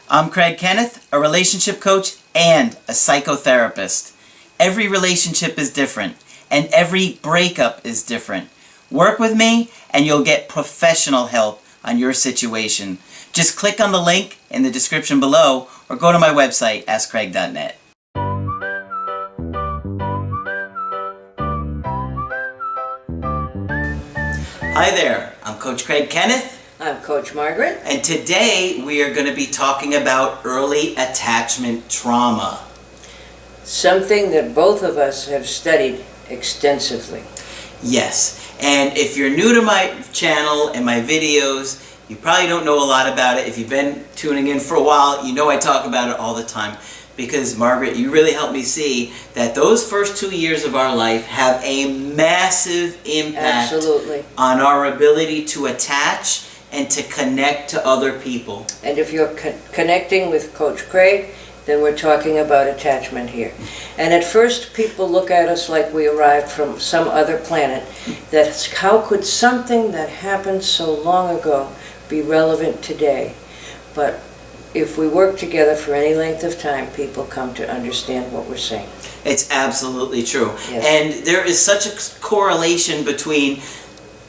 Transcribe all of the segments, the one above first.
I'm Craig Kenneth, a relationship coach and a psychotherapist. Every relationship is different, and every breakup is different. Work with me, and you'll get professional help on your situation. Just click on the link in the description below, or go to my website, askcraig.net. Hi there, I'm Coach Craig Kenneth. I'm Coach Margaret. And today we are going to be talking about early attachment trauma. Something that both of us have studied extensively. Yes, and if you're new to my channel and my videos, you probably don't know a lot about it. If you've been tuning in for a while, you know I talk about it all the time. Because, Margaret, you really helped me see that those first 2 years of our life have a massive impact Absolutely. on our ability to attach and to connect to other people. And if you're connecting with Coach Craig, then we're talking about attachment here. And at first people look at us like we arrived from some other planet. That's how could something that happened so long ago be relevant today? But if we work together for any length of time, people come to understand what we're saying. It's absolutely true. Yes. And there is such a correlation between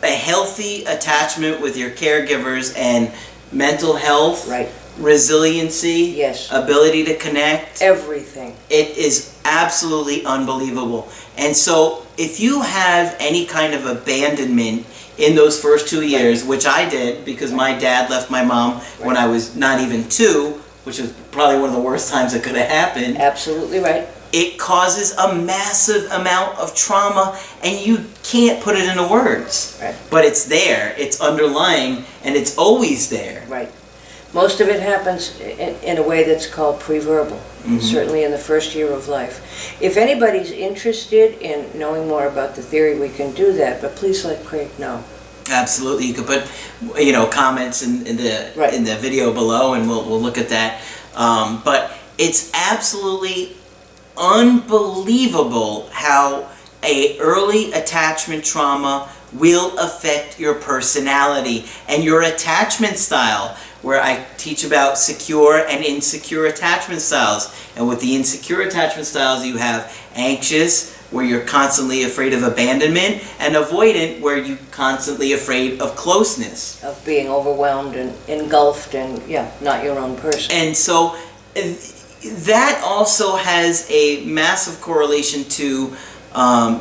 a healthy attachment with your caregivers and mental health, Right. resiliency, Yes. ability to connect. Everything. It is absolutely unbelievable. And so if you have any kind of abandonment in those first 2 years, which I did because my dad left my mom when I was not even 2, which is probably one of the worst times that could have happened. Absolutely right. It causes a massive amount of trauma, and you can't put it into words. Right. But it's there, it's underlying, and it's always there. Right. Most of it happens in a way that's called preverbal, certainly in the first year of life. If anybody's interested in knowing more about the theory, we can do that, but please let Craig know. Absolutely, you could put, comments in the video below, and we'll look at that. But it's absolutely unbelievable how a early attachment trauma will affect your personality and your attachment style, where I teach about secure and insecure attachment styles. And with the insecure attachment styles, you have anxious, where you're constantly afraid of abandonment, and avoidant, where you're constantly afraid of closeness. Of being overwhelmed and engulfed and, not your own person. And so that also has a massive correlation to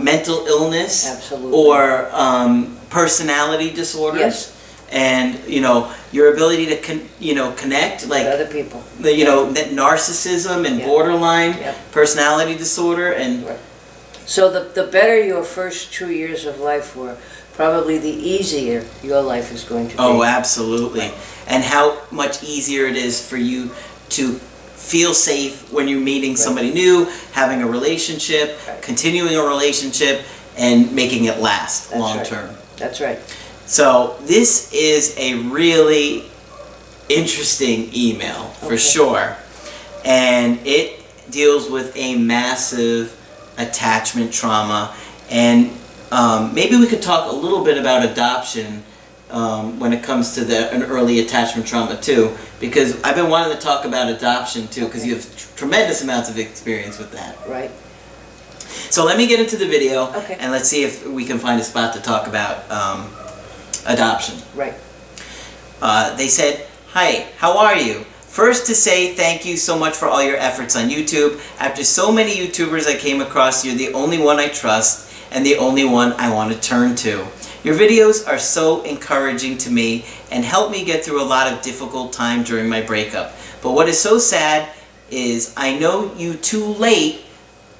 mental illness. Absolutely. Or personality disorders. Yes. And your ability to connect, like With other people. That narcissism and borderline personality disorder. And So the better your first 2 years of life were, probably the easier your life is going to be. Oh, absolutely. And how much easier it is for you to feel safe when you're meeting somebody new, having a relationship, continuing a relationship, and making it last long term. That's right. So this is a really interesting email for sure, and it deals with a massive attachment trauma, and maybe we could talk a little bit about adoption when it comes to an early attachment trauma too, because I've been wanting to talk about adoption too, because you have tremendous amounts of experience with that. Right. So let me get into the video, Okay. and let's see if we can find a spot to talk about adoption. Right. They said, "Hi, how are you? First to say thank you so much for all your efforts on YouTube. After so many YouTubers I came across, you're the only one I trust and the only one I want to turn to. Your videos are so encouraging to me and help me get through a lot of difficult time during my breakup. But what is so sad is I know you too late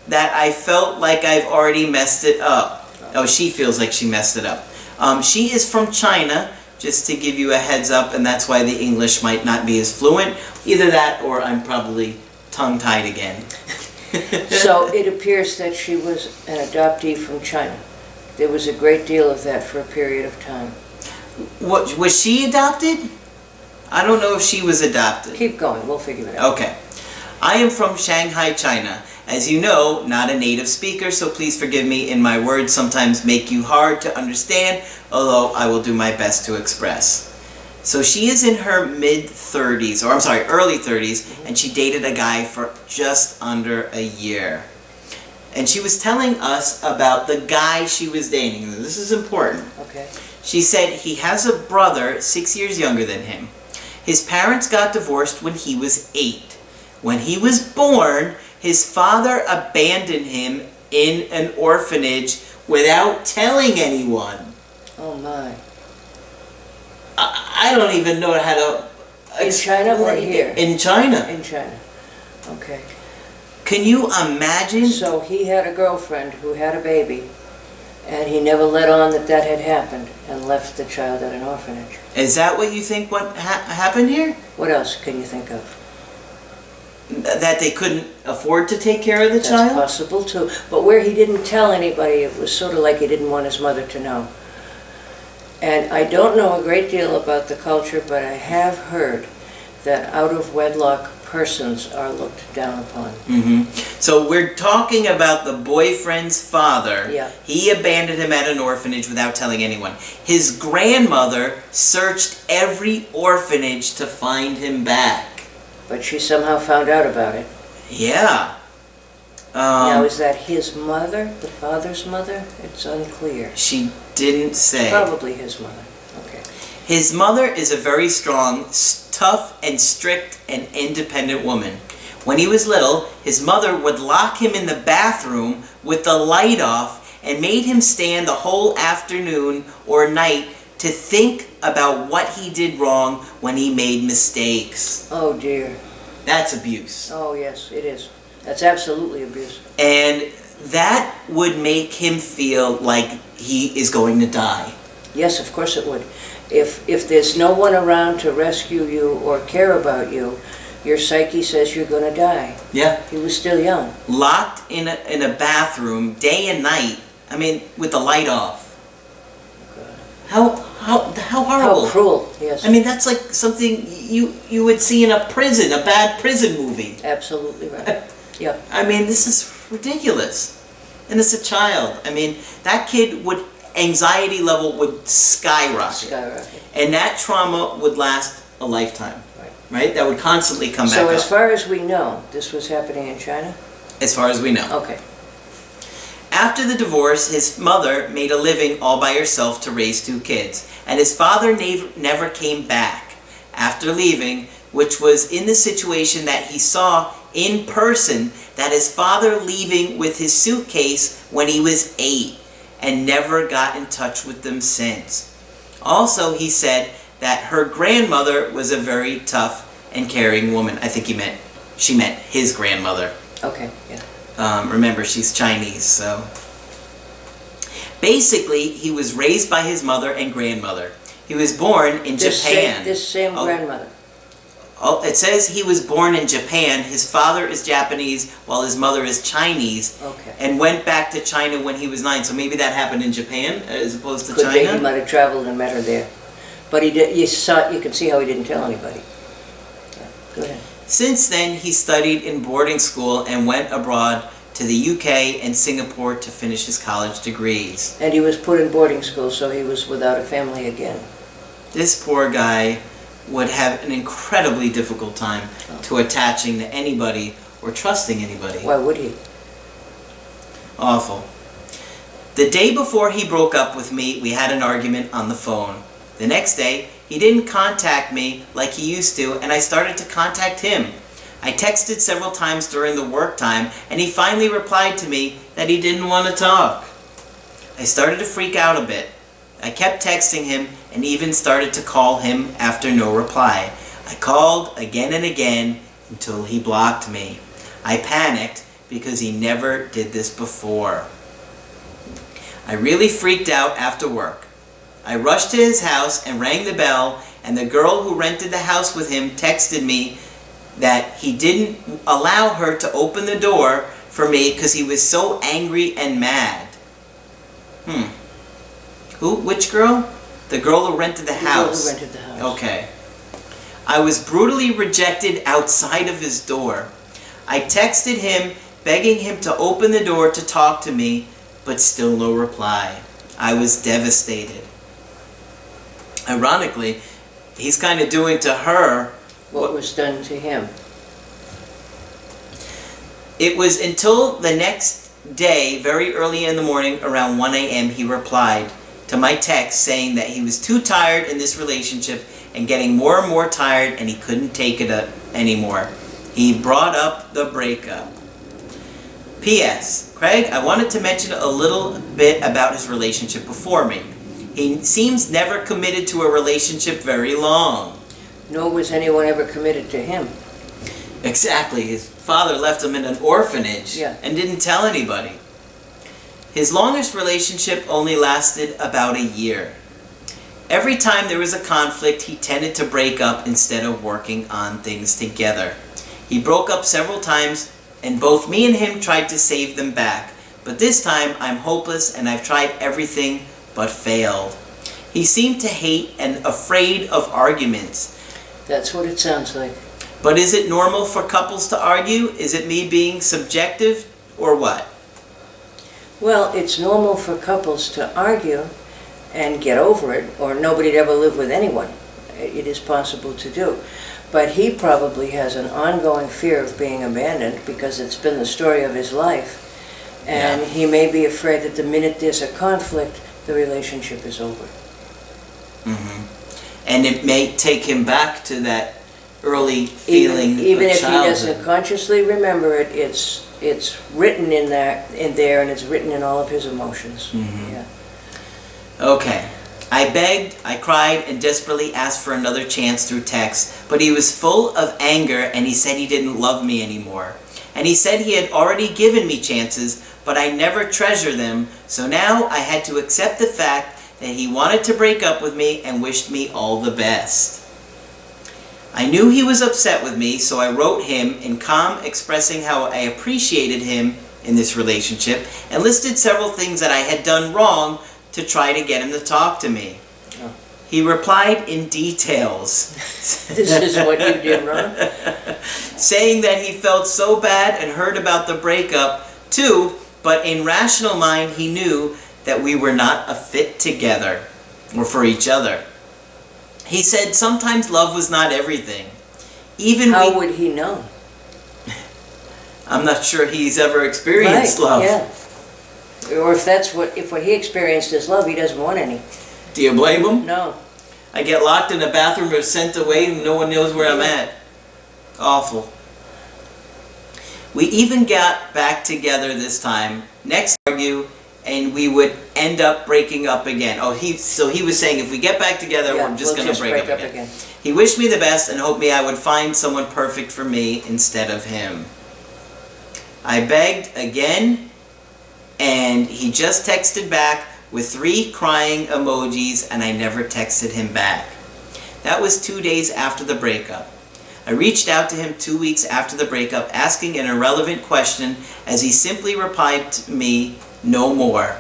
that I felt like I've already messed it up." Oh, she feels like she messed it up. She is from China, just to give you a heads up, and that's why the English might not be as fluent. Either that or I'm probably tongue-tied again. So it appears that she was an adoptee from China. There was a great deal of that for a period of time. What, was she adopted? I don't know if she was adopted. Keep going, we'll figure it out. Okay. I am from Shanghai, China. As you know, not a native speaker, so please forgive me in my words sometimes make you hard to understand, although I will do my best to express. So she is in her mid-30s, or I'm sorry, early 30s, and she dated a guy for just under a year. And she was telling us about the guy she was dating. This is important. Okay. She said he has a brother 6 years younger than him. His parents got divorced when he was 8. When he was born, his father abandoned him in an orphanage without telling anyone. Oh my. I don't even know how to... In China or here? In China. In China. Okay. Can you imagine? So he had a girlfriend who had a baby, and he never let on that that had happened and left the child at an orphanage. Is that what you think what happened here? What else can you think of? That they couldn't afford to take care of the child? That's possible too. But where he didn't tell anybody, it was sort of like he didn't want his mother to know. And I don't know a great deal about the culture, but I have heard that out-of-wedlock persons are looked down upon. Mm-hmm. So we're talking about the boyfriend's father. Yeah. He abandoned him at an orphanage without telling anyone. His grandmother searched every orphanage to find him back. But she somehow found out about it. Yeah. Now, is that his mother, the father's mother? It's unclear. She didn't say. Probably his mother. Okay. His mother is a very strong, tough, and strict and independent woman. When he was little, his mother would lock him in the bathroom with the light off and made him stand the whole afternoon or night to think about what he did wrong when he made mistakes. Oh dear. That's abuse. Oh yes, it is. That's absolutely abuse. And that would make him feel like he is going to die. Yes, of course it would. If there's no one around to rescue you or care about you, your psyche says you're going to die. Yeah. He was still young. Locked in a bathroom day and night. I mean, with the light off. How horrible. How cruel, yes. I mean, that's like something you would see in a prison, a bad prison movie. Absolutely right. Yeah. I mean, this is ridiculous. And it's a child. I mean, that kid would, anxiety level would skyrocket. And that trauma would last a lifetime. Right? That would constantly come back up. So as far as we know, this was happening in China? As far as we know. Okay. After the divorce, his mother made a living all by herself to raise 2 kids, and his father never came back after leaving, which was in the situation that he saw in person, that his father leaving with his suitcase when he was 8, and never got in touch with them since. Also, he said that her grandmother was a very tough and caring woman. I think she meant his grandmother. Okay, yeah. Remember, she's Chinese, so... Basically, he was raised by his mother and grandmother. He was born in Japan. This same grandmother. Oh, it says he was born in Japan. His father is Japanese, while his mother is Chinese. Okay. And went back to China when he was 9. So maybe that happened in Japan as opposed to Could China? be, he might have traveled and met her there. But he did. You can see how he didn't tell anybody. Yeah, go ahead. Since then, he studied in boarding school and went abroad to the UK and Singapore to finish his college degrees. And he was put in boarding school, so he was without a family again. This poor guy would have an incredibly difficult time to attaching to anybody or trusting anybody. Why would he? Awful. The day before he broke up with me, we had an argument on the phone. The next day, he didn't contact me like he used to, and I started to contact him. I texted several times during the work time, and he finally replied to me that he didn't want to talk. I started to freak out a bit. I kept texting him and even started to call him after no reply. I called again and again until he blocked me. I panicked because he never did this before. I really freaked out after work. I rushed to his house and rang the bell, and the girl who rented the house with him texted me that he didn't allow her to open the door for me because he was so angry and mad. Which girl? The girl who rented the house. The girl who rented the house. Okay. I was brutally rejected outside of his door. I texted him, begging him to open the door to talk to me, but still no reply. I was devastated. Ironically, he's kind of doing to her what was done to him. It was until the next day, very early in the morning, around 1 a.m., he replied to my text saying that he was too tired in this relationship and getting more and more tired and he couldn't take it anymore. He brought up the breakup. P.S. Craig, I wanted to mention a little bit about his relationship before me. He seems never committed to a relationship very long. Nor was anyone ever committed to him. Exactly. His father left him in an orphanage and didn't tell anybody. His longest relationship only lasted about a year. Every time there was a conflict, he tended to break up instead of working on things together. He broke up several times, and both me and him tried to save them back. But this time, I'm hopeless and I've tried everything but failed. He seemed to hate and afraid of arguments. That's what it sounds like. But is it normal for couples to argue? Is it me being subjective or what? Well, it's normal for couples to argue and get over it, or nobody'd ever live with anyone. It is possible to do. But he probably has an ongoing fear of being abandoned because it's been the story of his life. And he may be afraid that the minute there's a conflict, the relationship is over. Mm-hmm. And it may take him back to that early feeling even of if childhood. he doesn't consciously remember it, it's written in there, and it's written in all of his emotions. Mm-hmm. Yeah. Okay. I begged, I cried, and desperately asked for another chance through text, but he was full of anger and he said he didn't love me anymore. And he said he had already given me chances, but I never treasured them, so now I had to accept the fact that he wanted to break up with me and wished me all the best. I knew he was upset with me, so I wrote him in calm, expressing how I appreciated him in this relationship and listed several things that I had done wrong to try to get him to talk to me. Oh. He replied in details. This is what you did wrong? Saying that he felt so bad and heard about the breakup too, but in rational mind he knew that we were not a fit together or for each other. He said sometimes love was not everything. How would he know? I'm not sure he's ever experienced love. Yeah. Or if what he experienced is love, he doesn't want any. Do you blame him? No. I get locked in a bathroom or sent away and no one knows where I'm at. Awful. We even got back together this time. Next argue, and we would end up breaking up again. So he was saying if we get back together, we're just going to break up again. He wished me the best and hoped I would find someone perfect for me instead of him. I begged again, and he just texted back with 3 crying emojis, and I never texted him back. That was 2 days after the breakup. I reached out to him 2 weeks after the breakup, asking an irrelevant question, as he simply replied to me, "No more."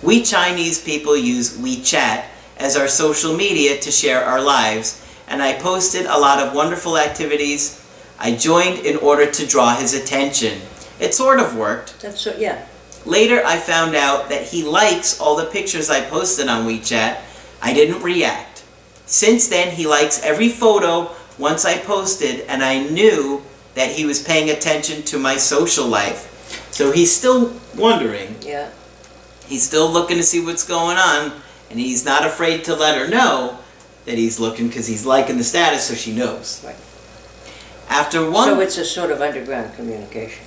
We Chinese people use WeChat as our social media to share our lives, and I posted a lot of wonderful activities I joined in order to draw his attention. It sort of worked. Yeah. Later, I found out that he likes all the pictures I posted on WeChat. I didn't react. Since then, he likes every photo once I posted, and I knew that he was paying attention to my social life. So he's still wondering. Yeah. He's still looking to see what's going on, and he's not afraid to let her know that he's looking because he's liking the status so she knows. Right. So it's a sort of underground communication.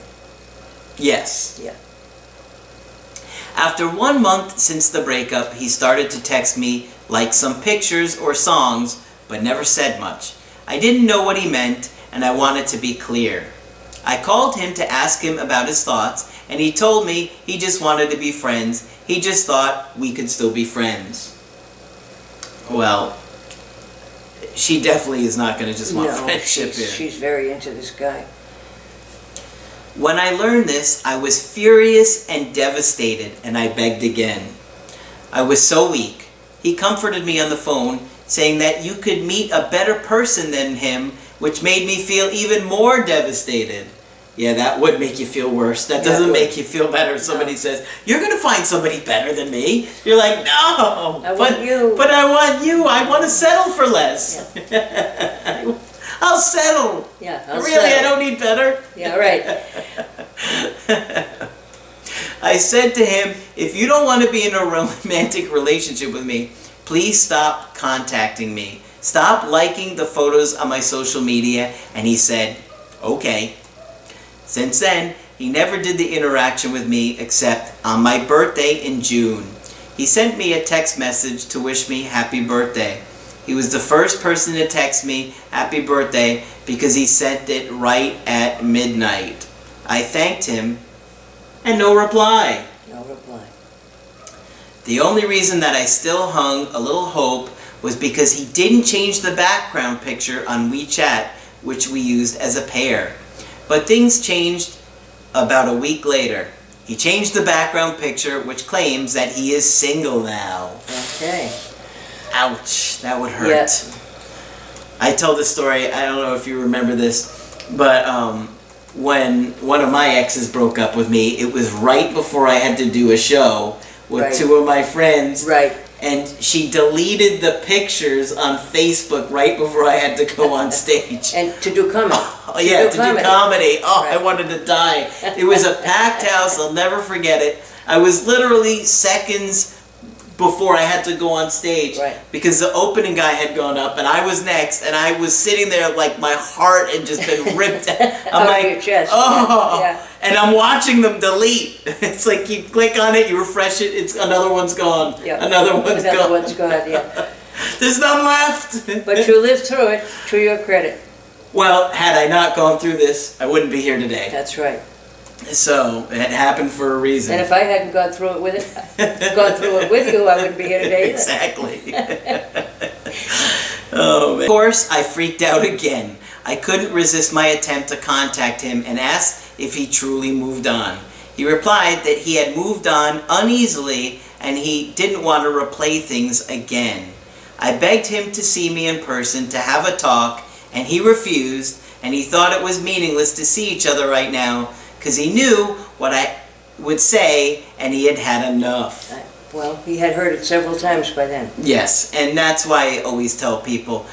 Yes. Yeah. After 1 month since the breakup, he started to text me like some pictures or songs, but never said much. I didn't know what he meant, and I wanted to be clear. I called him to ask him about his thoughts, and he told me he just wanted to be friends. He just thought we could still be friends. Well, she definitely is not going to just want friendship here. She's very into this guy. When I learned this, I was furious and devastated, and I begged again. I was so weak. He comforted me on the phone, saying that you could meet a better person than him, which made me feel even more devastated. Yeah, that would make you feel worse. That doesn't make you feel better if somebody says, you're going to find somebody better than me. You're like, no. I want you. But I want you. I want to settle for less. Yeah. I'll settle. Yeah, I'll really, settle. I don't need better. Yeah, right. I said to him, if you don't want to be in a romantic relationship with me, please stop contacting me. Stop liking the photos on my social media. And he said, okay. Since then, he never did the interaction with me except on my birthday in June. He sent me a text message to wish me happy birthday. He was the first person to text me happy birthday because he sent it right at midnight. I thanked him and no reply. No reply. The only reason that I still hung a little hope was because he didn't change the background picture on WeChat, which we used as a pair. But things changed about a week later. He changed the background picture, which claims that he is single now. Okay. Ouch, that would hurt. Yeah. I tell this story, I don't know if you remember this, but when one of my exes broke up with me, it was right before I had to do a show with two of my friends. Right. And she deleted the pictures on Facebook right before I had to go on stage. And to do comedy. Oh, yeah, to do comedy. Oh, right. I wanted to die. It was a packed house. I'll never forget it. I was literally seconds before I had to go on stage because the opening guy had gone up and I was next, and I was sitting there like my heart had just been ripped I'm out of your chest. Oh, yeah. And I'm watching them delete. It's like you click on it, you refresh it, it's another one's gone. Yeah. Another one's gone, yeah. There's none left. But you lived through it, to your credit. Well, had I not gone through this, I wouldn't be here today. That's right. So it happened for a reason. And if I hadn't gone through it with you, I wouldn't be here today either. Exactly. Oh, man. Of course, I freaked out again. I couldn't resist my attempt to contact him and ask if he truly moved on. He replied that he had moved on uneasily and he didn't want to replay things again. I begged him to see me in person to have a talk, and he refused, and he thought it was meaningless to see each other right now because he knew what I would say and he had had enough. Well, he had heard it several times by then. Yes, and that's why I always tell people,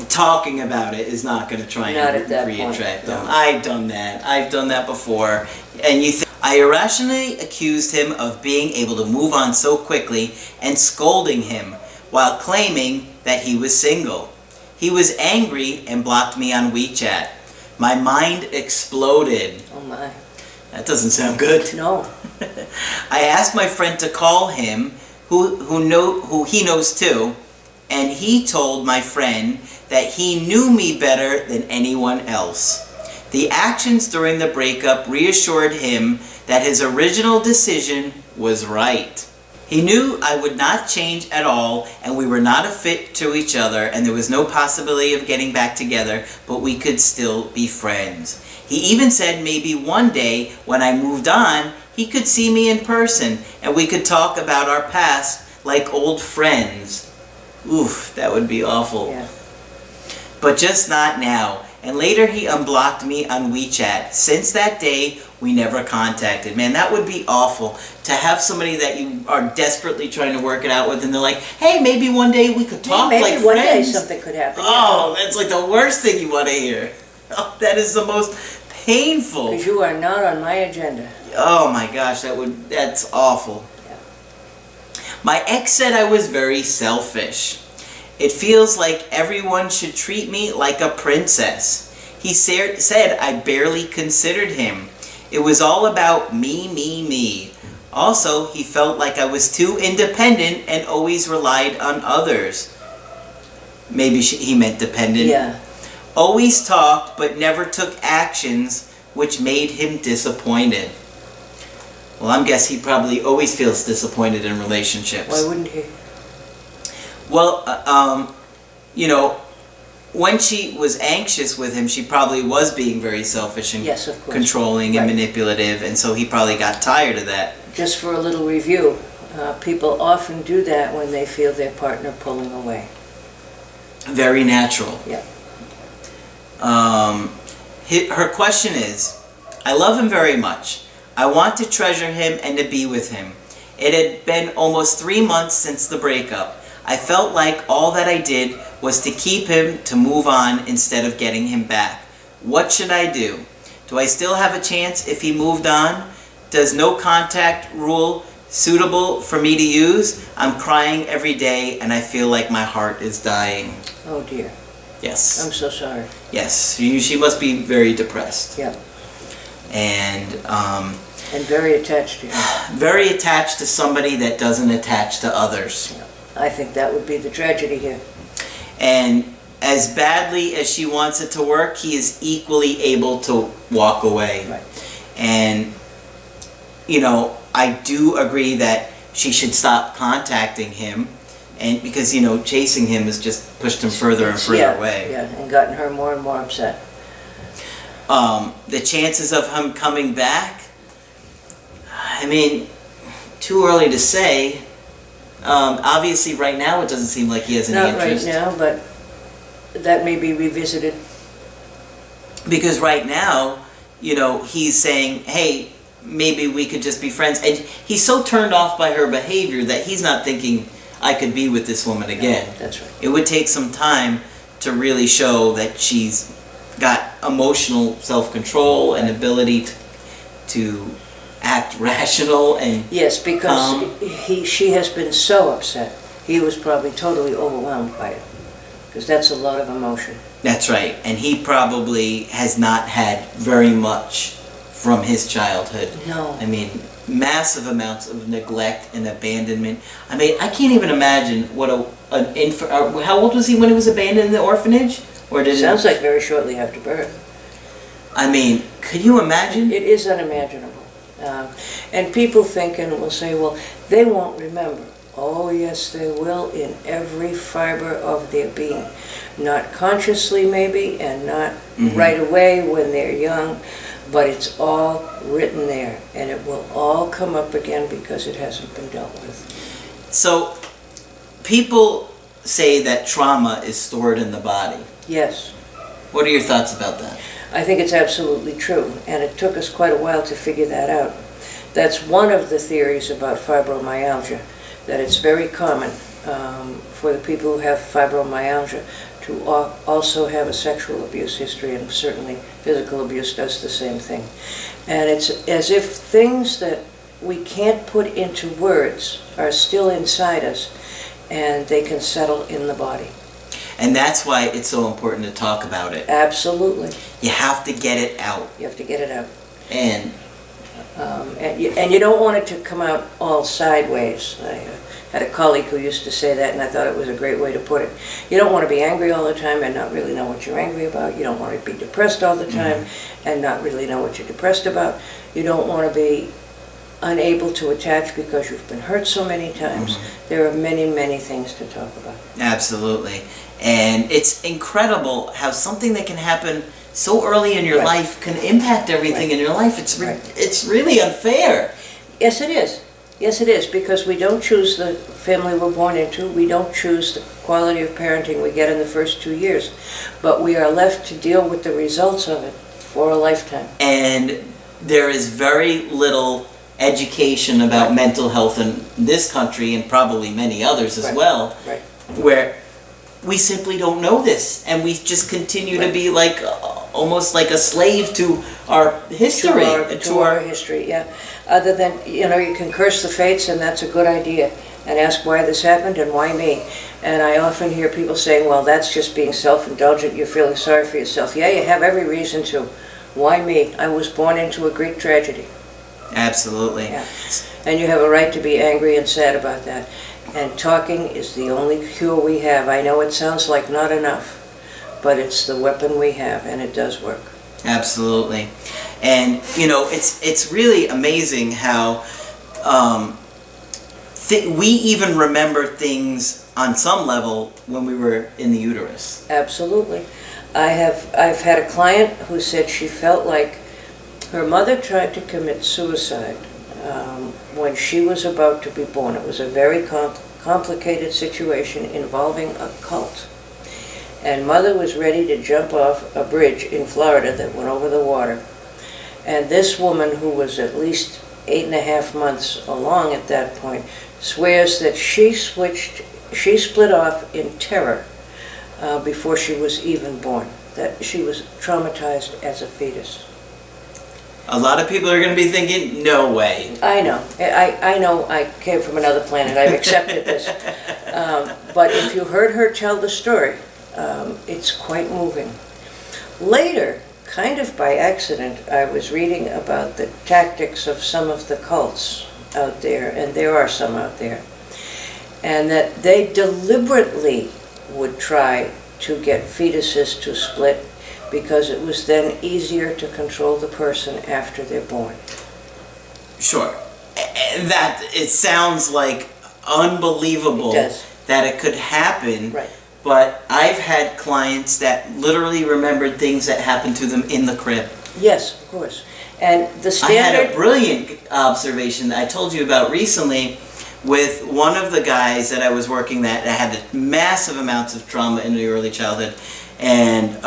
talking about it is not going to try and reattract them. I've done that. I've done that before. And I irrationally accused him of being able to move on so quickly and scolding him while claiming that he was single. He was angry and blocked me on WeChat. My mind exploded. Oh my. That doesn't sound good. No. I asked my friend to call him, who he knows too, and he told my friend that he knew me better than anyone else. The actions during the breakup reassured him that his original decision was right. He knew I would not change at all, and we were not a fit to each other, and there was no possibility of getting back together, but we could still be friends. He even said maybe one day, when I moved on, he could see me in person, and we could talk about our past like old friends. Oof, that would be awful. Yeah. But just not now. And later he unblocked me on WeChat. Since that day, we never contacted. Man, that would be awful. To have somebody that you are desperately trying to work it out with, and they're like, hey, maybe one day we could talk like friends. Maybe one day something could happen. Oh, that's like the worst thing you want to hear. Oh, that is the most painful. Because you are not on my agenda. Oh my gosh, that's awful. Yeah. My ex said I was very selfish. It feels like everyone should treat me like a princess. He said I barely considered him. It was all about me, me, me. Also, he felt like I was too independent and always relied on others. Maybe he meant dependent. Yeah. Always talked but never took actions, which made him disappointed. Well, I'm guessing he probably always feels disappointed in relationships. Why wouldn't he? Well, when she was anxious with him, she probably was being very selfish and yes, of course. controlling and manipulative, and so he probably got tired of that. Just for a little review, people often do that when they feel their partner pulling away. Very natural. Yeah. Her question is, I love him very much. I want to treasure him and to be with him. It had been almost 3 months since the breakup. I felt like all that I did was to keep him to move on instead of getting him back. What should I do? Do I still have a chance if he moved on? Does no contact rule suitable for me to use? I'm crying every day and I feel like my heart is dying. Oh dear. Yes. I'm so sorry. Yes, she must be very depressed. Yeah. And very attached to you. Very attached to somebody that doesn't attach to others. Yeah. I think that would be the tragedy here. And as badly as she wants it to work, he is equally able to walk away. Right. And, you know, I do agree that she should stop contacting him, and because, you know, chasing him has just pushed him further and further away. Yeah, and gotten her more and more upset. The chances of him coming back, I mean, too early to say. Obviously, right now it doesn't seem like he has any interest. Not right now, but that may be revisited. Because right now, you know, he's saying, hey, maybe we could just be friends. And he's so turned off by her behavior that he's not thinking, I could be with this woman again. No, that's right. It would take some time to really show that she's got emotional self-control and ability to act rational and yes, because she has been so upset. He was probably totally overwhelmed by it, because that's a lot of emotion. That's right, and he probably has not had very much from his childhood. No. I mean, massive amounts of neglect and abandonment. I mean, I can't even imagine what an infant. How old was he when he was abandoned in the orphanage? Or did Sounds like very shortly after birth. I mean, could you imagine? It is unimaginable. And people think and will say, well, they won't remember. Oh, yes, they will, in every fiber of their being. Not consciously, maybe, and not right away when they're young, but it's all written there, and it will all come up again because it hasn't been dealt with. So, people say that trauma is stored in the body. Yes. What are your thoughts about that? I think it's absolutely true, and it took us quite a while to figure that out. That's one of the theories about fibromyalgia, that it's very common for the people who have fibromyalgia to also have a sexual abuse history, and certainly physical abuse does the same thing. And it's as if things that we can't put into words are still inside us, and they can settle in the body. And that's why it's so important to talk about it. Absolutely. You have to get it out. You have to get it out. And you don't want it to come out all sideways. I had a colleague who used to say that, and I thought it was a great way to put it. You don't want to be angry all the time and not really know what you're angry about. You don't want to be depressed all the time and not really know what you're depressed about. You don't want to be unable to attach because you've been hurt so many times. There are many, many things to talk about. Absolutely. And it's incredible how something that can happen so early in your life can impact everything in your life. It's really unfair. Yes, it is. Yes, it is, because we don't choose the family we're born into. We don't choose the quality of parenting we get in the first 2 years. But we are left to deal with the results of it for a lifetime. And there is very little education about mental health in this country, and probably many others as well, where we simply don't know this, and we just continue to be like almost like a slave to our history. To our history, yeah. Other than, you know, you can curse the fates, and that's a good idea, and ask why this happened and why me. And I often hear people saying, well, that's just being self-indulgent, you're feeling sorry for yourself. Yeah, you have every reason to. Why me? I was born into a Greek tragedy. Absolutely. Yeah. And you have a right to be angry and sad about that. And talking is the only cure we have. I know it sounds like not enough, but it's the weapon we have, and it does work. Absolutely. And, you know, it's really amazing how we even remember things on some level when we were in the uterus. Absolutely. I've had a client who said she felt like her mother tried to commit suicide when she was about to be born. It was a very complicated situation involving a cult. And mother was ready to jump off a bridge in Florida that went over the water. And this woman, who was at least 8.5 months along at that point, swears that she split off in terror before she was even born, that she was traumatized as a fetus. A lot of people are going to be thinking, no way. I know. I know I came from another planet. I've accepted this. But if you heard her tell the story, it's quite moving. Later, kind of by accident, I was reading about the tactics of some of the cults out there, and there are some out there, and that they deliberately would try to get fetuses to split because it was then easier to control the person after they're born. Sure. That, it sounds like unbelievable. It does. That it could happen. Right. But I've had clients that literally remembered things that happened to them in the crib. Yes, of course. And the I standard... had a brilliant observation that I told you about recently with one of the guys that I was working that had massive amounts of trauma in the early childhood. And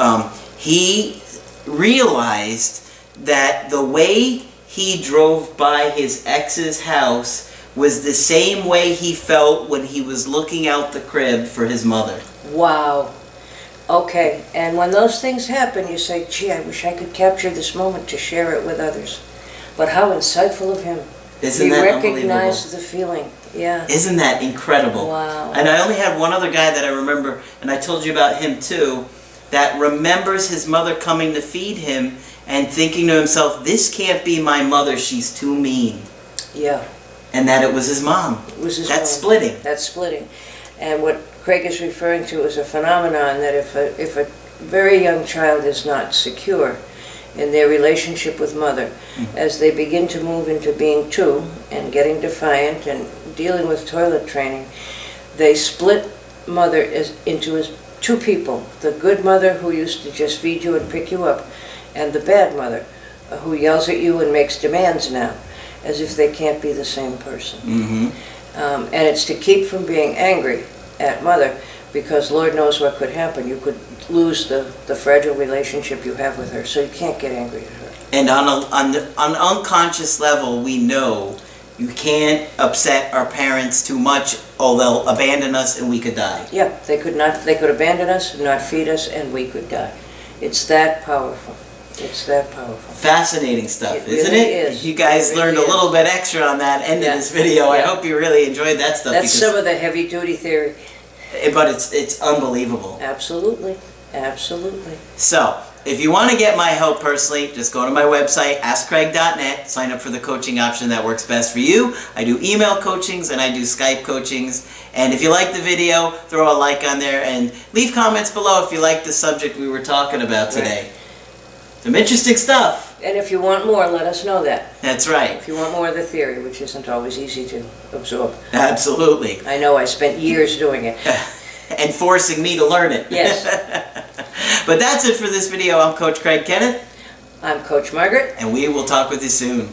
he realized that the way he drove by his ex's house was the same way he felt when he was looking out the crib for his mother. Wow. Okay, and when those things happen, you say, gee, I wish I could capture this moment to share it with others. But how insightful of him. Isn't that unbelievable? He recognized the feeling, yeah. Isn't that incredible? Wow. And I only had one other guy that I remember, and I told you about him too, that remembers his mother coming to feed him and thinking to himself, this can't be my mother, she's too mean. Yeah. And that it was his mom. It was his That's mom. splitting. That's splitting. And what Craig is referring to is a phenomenon that if a very young child is not secure in their relationship with mother, as they begin to move into being two and getting defiant and dealing with toilet training, they split mother into two people. The good mother who used to just feed you and pick you up, and the bad mother who yells at you and makes demands now, as if they can't be the same person. And it's to keep from being angry at mother, because Lord knows what could happen. You could lose the fragile relationship you have with her, so you can't get angry at her. And on an unconscious level, we know you can't upset our parents too much, or they'll abandon us and we could die. Yeah, they could abandon us and not feed us, and we could die. It's that powerful. It's that powerful. Fascinating stuff, isn't really it? is. You guys It really learned a little bit extra on that end of this video. I hope you really enjoyed that stuff. That's some of the heavy-duty theory. But it's unbelievable. Absolutely. Absolutely. So, if you want to get my help personally, just go to my website, askcraig.net, sign up for the coaching option that works best for you. I do email coachings and I do Skype coachings. And if you like the video, throw a like on there and leave comments below if you like the subject we were talking about today. Right. Some interesting stuff. And if you want more, let us know that. That's right. If you want more of the theory, which isn't always easy to absorb. Absolutely. I know, I spent years doing it. And forcing me to learn it. Yes. But that's it for this video. I'm Coach Craig Kenneth. I'm Coach Margaret. And we will talk with you soon.